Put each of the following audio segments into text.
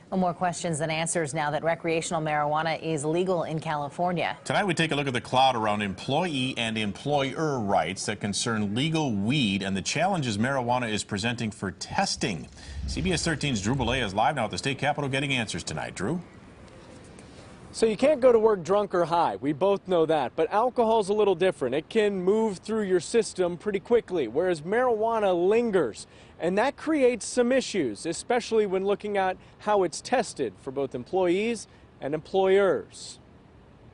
Well, more questions than answers now that recreational marijuana is legal in California. Tonight we take a look at the cloud around employee and employer rights that concern legal weed and the challenges marijuana is presenting for testing. CBS 13's Drew Belay is live now at the state capitol getting answers tonight. Drew? So you can't go to work drunk or high. We both know that. But alcohol's a little different. It can move through your system pretty quickly, whereas marijuana lingers. And that creates some issues, especially when looking at how it's tested for both employees and employers.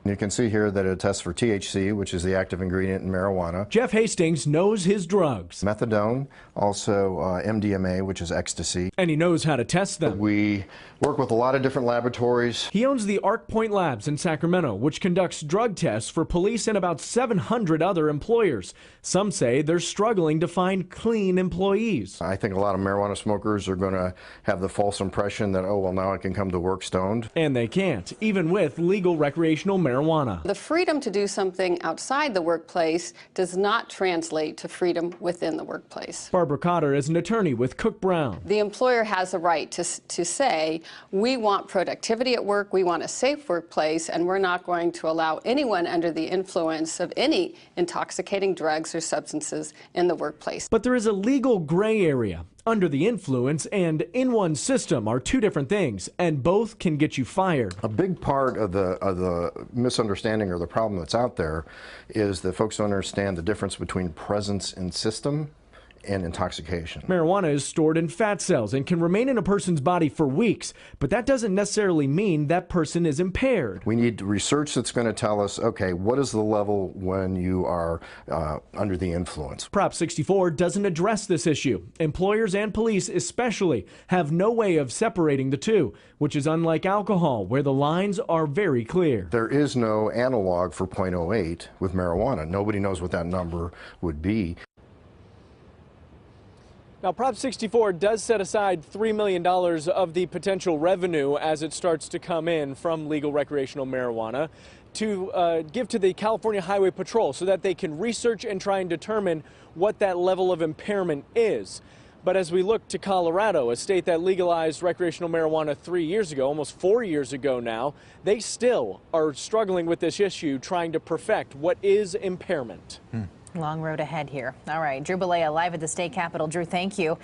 You can see here that it tests for THC, which is the active ingredient in marijuana. Jeff Hastings knows his drugs. Methadone, also MDMA, which is ecstasy. And he knows how to test them. We work with a lot of different laboratories. He owns the Arc Point Labs in Sacramento, which conducts drug tests for police and about 700 other employers. Some say they're struggling to find clean employees. I think a lot of marijuana smokers are going to have the false impression that, oh, well, now I can come to work stoned. And they can't, even with legal recreational marijuana. The freedom to do something outside the workplace does not translate to freedom within the workplace. Barbara Cotter is an attorney with Cook Brown. The employer has a right to say, we want productivity at work, we want a safe workplace, and we're not going to allow anyone under the influence of any intoxicating drugs or substances in the workplace. But there is a legal gray area. Under the influence and in one system are two different things, and both can get you fired. A big part of the misunderstanding or the problem that's out there is that folks don't understand the difference between presence in system and intoxication. Marijuana is stored in fat cells and can remain in a person's body for weeks, but that doesn't necessarily mean that person is impaired. We need research that's going to tell us, okay, what is the level when you are under the influence? Prop 64 doesn't address this issue. Employers and police especially have no way of separating the two, which is unlike alcohol, where the lines are very clear. There is no analog for .08 with marijuana. Nobody knows what that number would be. Now, Prop 64 does set aside $3 million of the potential revenue as it starts to come in from legal recreational marijuana to give to the California Highway Patrol so that they can research and try and determine what that level of impairment is. But as we look to Colorado, a state that legalized recreational marijuana 3 years ago, almost 4 years ago now, they still are struggling with this issue, trying to perfect what is impairment. Long road ahead here. All right, Drew Belay live at the state capitol. Drew, thank you.